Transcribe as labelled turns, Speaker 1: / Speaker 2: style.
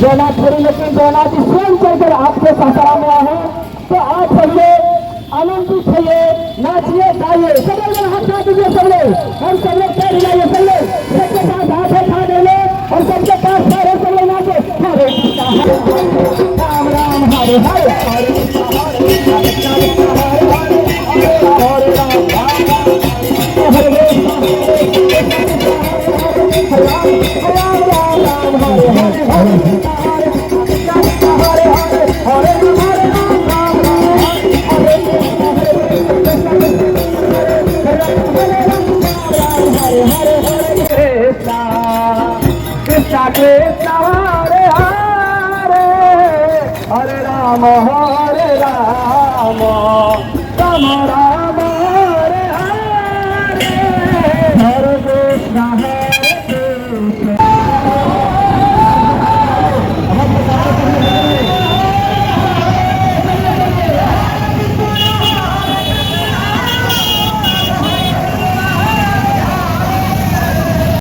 Speaker 1: जगन्नाथ थोड़ी, लेकिन जगन्नाथ जी स्वयं चलकर आपके सासाराम में आए हैं। तो आप सबसे आनंदित होइए, नाचिए गाइए, सब लोग हाथ उठा दीजिए, सब लोग, हम सब लोग पैर हिलाइए, सब लोग सबके पास हाथ है खा ले और सबके पास पैर है, सब लोग नाचे हरे कृष्णा राम राम हरे हरे हरे कृष्णा हरे कृष्णा हरे हरे राम हरे राम राम हरे हरे हरे कृष्णा कृष्णा हरे हरे हरे राम राम राम